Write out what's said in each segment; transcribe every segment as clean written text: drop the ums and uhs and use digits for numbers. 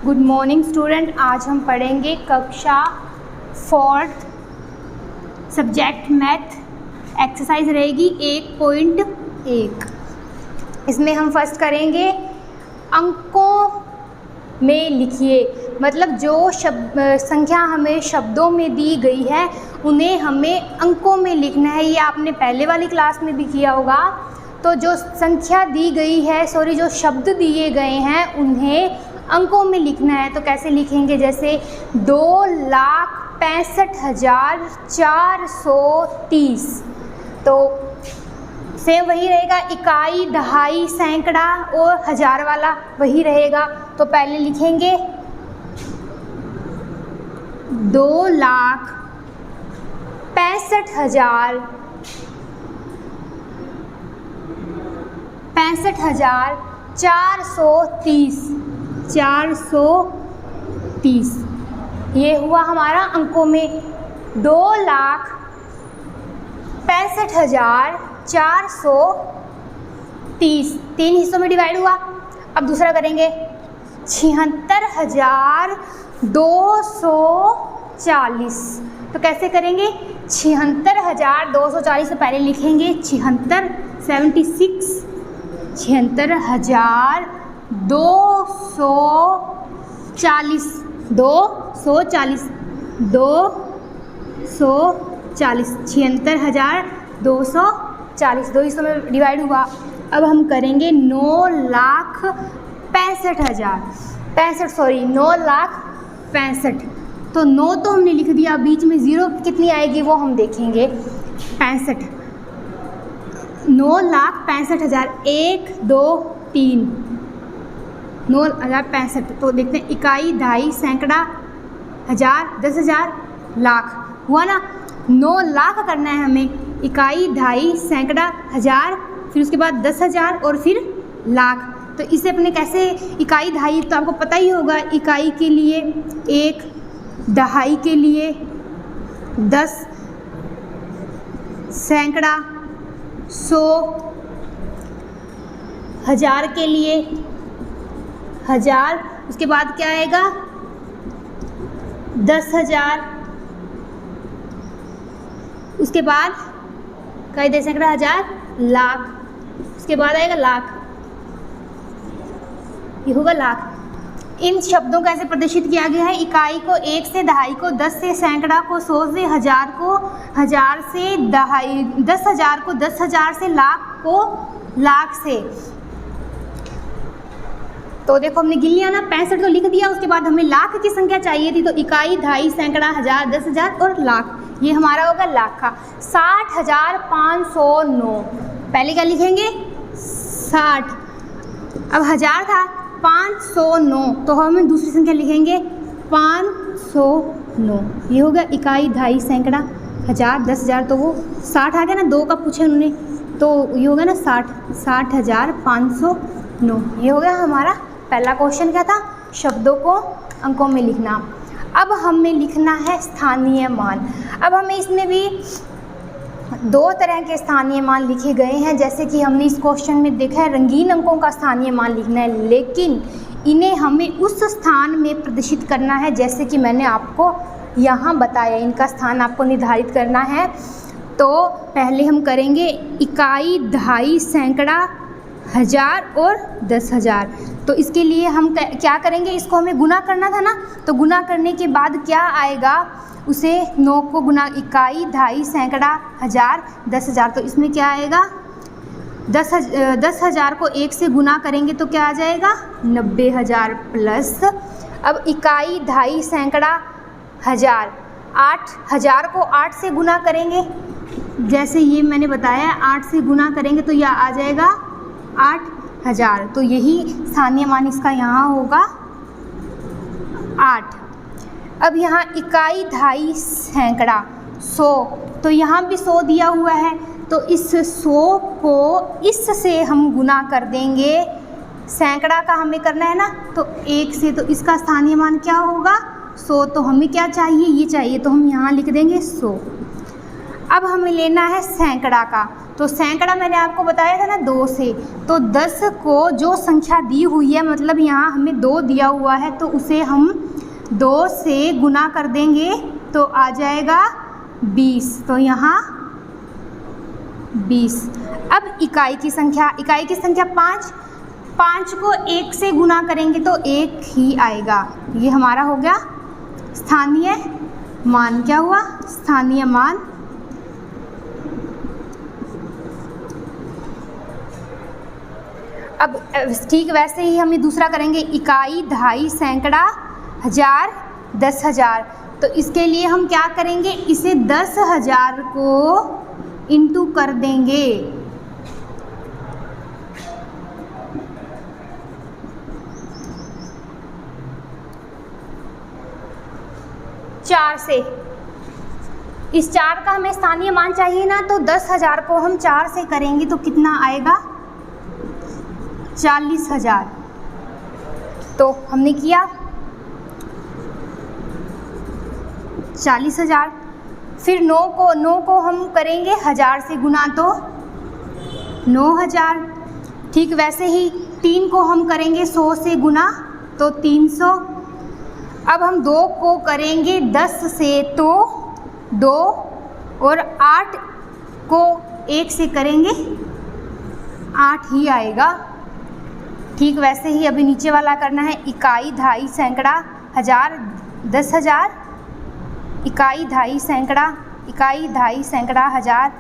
Good morning student. आज हम पढ़ेंगे कक्षा 4th सब्जेक्ट मैथ। एक्सरसाइज रहेगी 1.1। इसमें हम फर्स्ट करेंगे अंकों में लिखिए, मतलब जो संख्या हमें शब्दों में दी गई है उन्हें हमें अंकों में लिखना है। ये आपने पहले वाली क्लास में भी किया होगा। तो जो संख्या दी गई है, जो शब्द दिए गए हैं उन्हें अंकों में लिखना है। तो कैसे लिखेंगे, जैसे 2,65,430। तो सेम वही रहेगा, इकाई, दहाई, सैकड़ा और हजार वाला वही रहेगा। तो पहले लिखेंगे 65,430 ये हुआ हमारा अंकों में 2,65,430 तीन हिस्सों में डिवाइड हुआ। अब दूसरा करेंगे 76,240। तो कैसे करेंगे, 76,240 से पहले लिखेंगे 76 76,240 240 76,240 दो हिस्सों में डिवाइड हुआ। अब हम करेंगे 9,65,000 तो 9 तो हमने लिख दिया, बीच में ज़ीरो कितनी आएगी वो हम देखेंगे। 65 9,65,000 1 2 3 9,65,000। तो देखते हैं, इकाई, दहाई, सैकड़ा, हजार, 10,000, लाख हुआ ना। 9 लाख करना है हमें, इकाई, दहाई, सैकड़ा, हजार, फिर उसके बाद 10,000 और फिर लाख। तो इसे अपने कैसे, इकाई दहाई तो आपको पता ही होगा, इकाई के लिए 1, दहाई के लिए 10, सैकड़ा 100, हजार के लिए 1000, उसके बाद क्या आएगा 10,000, उसके बाद कई 10 सैकड़ा, हजार, लाख, उसके बाद आएगा लाख, ये होगा लाख। इन शब्दों को ऐसे प्रदर्शित किया गया है, इकाई को 1 से, दहाई को 10 से, सैकड़ा को 100 से, हजार को 1000 से, दहाई 10,000 को 10,000 से, लाख को लाख से। तो देखो हमने गिन लिया ना, 65 तो लिख दिया, उसके बाद हमें लाख की संख्या चाहिए थी। तो इकाई, दहाई, सैकड़ा, हजार, 10,000 और लाख, ये हमारा होगा लाख का। 60,509 पहले क्या लिखेंगे 60। अब हजार था 509, तो हम दूसरी संख्या लिखेंगे 509। ये हो गया इकाई, दहाई, सैकड़ा, हजार, 10,000। तो वो 60 आ गया ना, 2 का पूछे उन्होंने, तो ये हो गया ना 60,509। ये हो गया हमारा पहला क्वेश्चन। क्या था, शब्दों को अंकों में लिखना। अब हमें लिखना है स्थानीय मान। अब हमें इसमें भी 2 तरह के स्थानीय मान लिखे गए हैं, जैसे कि हमने इस क्वेश्चन में देखा है रंगीन अंकों का स्थानीय मान लिखना है, लेकिन इन्हें हमें उस स्थान में प्रदर्शित करना है जैसे कि मैंने आपको यहाँ बताया। इनका स्थान आपको निर्धारित करना है। तो पहले हम करेंगे इकाई, दहाई, सैकड़ा, हजार और 10,000। तो इसके लिए हम क्या करेंगे, इसको हमें गुना करना था ना, तो गुना करने के बाद क्या आएगा, उसे 9 को गुना, इकाई, दहाई, सैकड़ा, हजार, 10,000। तो इसमें क्या आएगा, 10,000 को 1 से गुना करेंगे तो क्या आ जाएगा 90,000 प्लस। अब इकाई, दहाई, सैकड़ा, हजार, 8,000 को 8 से गुना करेंगे, जैसे ये मैंने बताया 8 से गुना करेंगे तो यह आ जाएगा 8,000। तो यही स्थानीय मान इसका यहाँ होगा 8। अब यहाँ इकाई, दहाई, सैकड़ा, 100, तो यहाँ भी 100 दिया हुआ है, तो इस 100 को इस से हम गुना कर देंगे। सैकड़ा का हमें करना है ना, तो 1 से, तो इसका स्थानीय मान क्या होगा 100। तो हमें क्या चाहिए, ये चाहिए, तो हम यहाँ लिख देंगे 100। अब हमें लेना है सैकड़ा का, तो सैकड़ा मैंने आपको बताया था ना 2 से, तो 10 को जो संख्या दी हुई है, मतलब यहाँ हमें 2 दिया हुआ है, तो उसे हम 2 से गुना कर देंगे तो आ जाएगा 20। तो यहाँ 20। अब इकाई की संख्या 5, 5 को 1 से गुना करेंगे तो 1 ही आएगा। ये हमारा हो गया स्थानीय मान। क्या हुआ? स्थानीय मान। अब ठीक वैसे ही हम ये दूसरा करेंगे, इकाई, दहाई, सैकड़ा, हजार, 10,000। तो इसके लिए हम क्या करेंगे, इसे 10,000 को इंटू कर देंगे। चार से, इस 4 का हमें स्थानीय मान चाहिए ना, तो 10,000 को हम 4 से करेंगे तो कितना आएगा? 40,000। तो हमने किया 40,000। फिर 9 को हम करेंगे 1000 से गुना तो 9,000। ठीक वैसे ही 3 को हम करेंगे 100 से गुना तो 300। अब हम 2 को करेंगे 10 से तो 2, और 8 को 1 से करेंगे 8 ही आएगा। ठीक वैसे ही अभी नीचे वाला करना है, इकाई, दहाई, सैकड़ा, हजार, 10,000। इकाई, दहाई, सैकड़ा, इकाई, दहाई, सैकड़ा, हजार,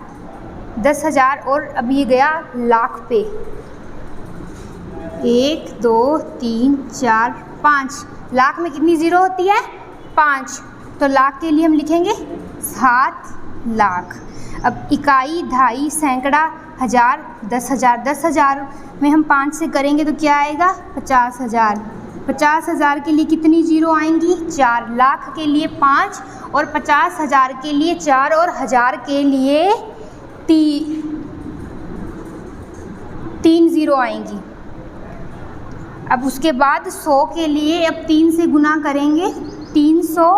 10,000। और अब ये गया लाख पे। 1 2 3 4 5। लाख में कितनी ज़ीरो होती है? 5। तो लाख के लिए हम लिखेंगे 7 लाख। अब इकाई, दहाई, सैकड़ा, हजार, 10,000, 10,000 में हम 5 से करेंगे तो क्या आएगा? 50,000। 50,000 के लिए कितनी ज़ीरो आएंगी? 4। लाख के लिए 5, और 50,000 के लिए 4, और 1000 के लिए 3 ज़ीरो आएंगी। अब उसके बाद 100 के लिए अब 3 से गुना करेंगे, 300,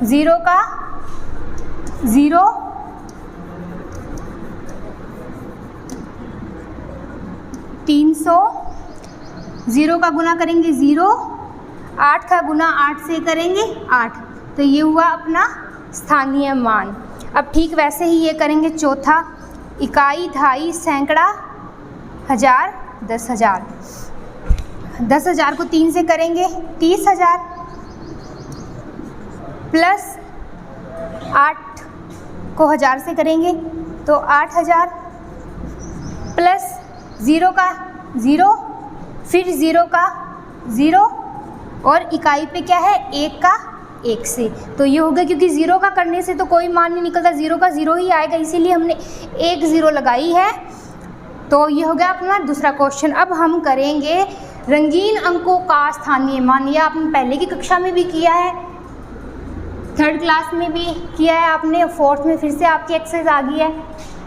0 का 0, 300, 0 का गुना करेंगे 0, 8 का गुना 8 से करेंगे 8। तो ये हुआ अपना स्थानीय मान। अब ठीक वैसे ही ये करेंगे चौथा, इकाई, दहाई, सैकड़ा, हजार, 10,000। 10,000 को 3 से करेंगे 30,000, प्लस 8 को 1000 से करेंगे तो 8,000, प्लस 0 का 0, फिर 0 का 0, और इकाई पे क्या है? 1 का 1 से। तो ये हो गया, क्योंकि 0 का करने से तो कोई मान नहीं निकलता, 0 का 0 ही आएगा, इसीलिए हमने 1 0 लगाई है। तो ये हो गया अपना दूसरा क्वेश्चन। अब हम करेंगे रंगीन अंकों का स्थानीय मान। यह आपने पहले की कक्षा में भी किया है, 3rd क्लास में भी किया है आपने, 4th में फिर से आपकी एक्सरसाइज आ गई है।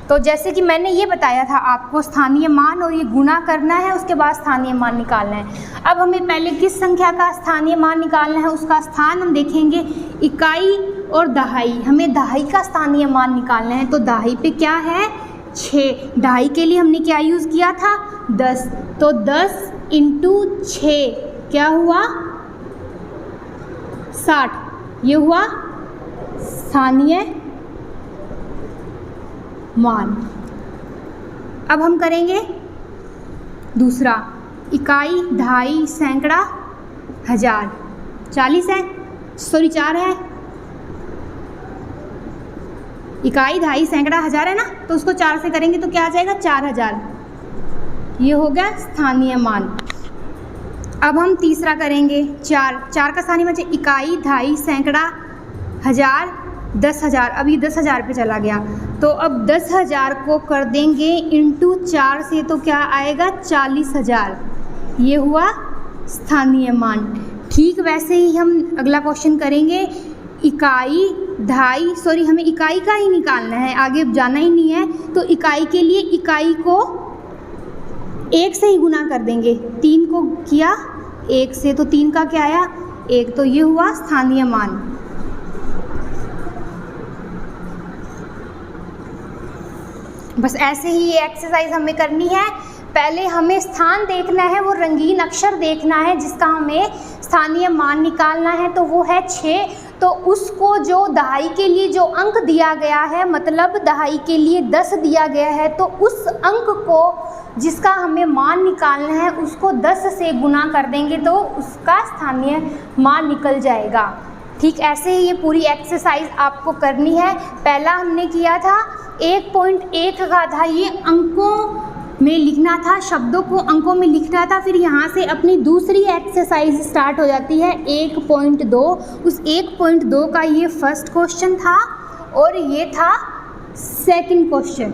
तो जैसे कि मैंने ये बताया था आपको, स्थानीय मान और ये गुना करना है, उसके बाद स्थानीय मान निकालना है। अब हमें पहले किस संख्या का स्थानीय मान निकालना है, उसका स्थान हम देखेंगे। इकाई और दहाई, हमें दहाई का स्थानीय मान निकालना है। तो दहाई पे क्या है? 6। दहाई के लिए हमने क्या यूज़ किया था? 10। तो 10 इंटू 6 क्या हुआ? 60। ये हुआ स्थानीय मान। अब हम करेंगे दूसरा, इकाई, दहाई, सैकड़ा, हजार, 40 है, सॉरी 4 है। इकाई, दहाई, सैकड़ा, हजार है ना, तो उसको 4 से करेंगे तो क्या आ जाएगा? 4000। ये हो गया स्थानीय मान। अब हम तीसरा करेंगे, 4 का स्थानीय मान, इकाई, दहाई, सैकड़ा, हजार, 10,000। अब ये 10,000 पे चला गया, तो अब 10,000 को कर देंगे इंटू 4 से, तो क्या आएगा? 40,000। ये हुआ स्थानीय मान। ठीक वैसे ही हम अगला क्वेश्चन करेंगे, इकाई, दहाई, सॉरी हमें इकाई का ही निकालना है, आगे जाना ही नहीं है। तो इकाई के लिए इकाई को 1 से ही गुना कर देंगे। 3 को किया 1 से, तो 3 का क्या आया? 1। तो ये हुआ स्थानीय मान। बस ऐसे ही ये एक्सरसाइज हमें करनी है। पहले हमें स्थान देखना है, वो रंगीन अक्षर देखना है जिसका हमें स्थानीय मान निकालना है, तो वो है 6। तो उसको जो दहाई के लिए जो अंक दिया गया है, मतलब दहाई के लिए 10 दिया गया है, तो उस अंक को जिसका हमें मान निकालना है उसको 10 से गुना कर देंगे तो उसका स्थानीय मान निकल जाएगा। ठीक ऐसे ही ये पूरी एक्सरसाइज आपको करनी है। पहला हमने किया था 1.1 का था, ये अंकों में लिखना था, शब्दों को अंकों में लिखना था। फिर यहाँ से अपनी दूसरी एक्सरसाइज स्टार्ट हो जाती है 1.2। उस 1.2 का ये फर्स्ट क्वेश्चन था और ये था सेकंड क्वेश्चन।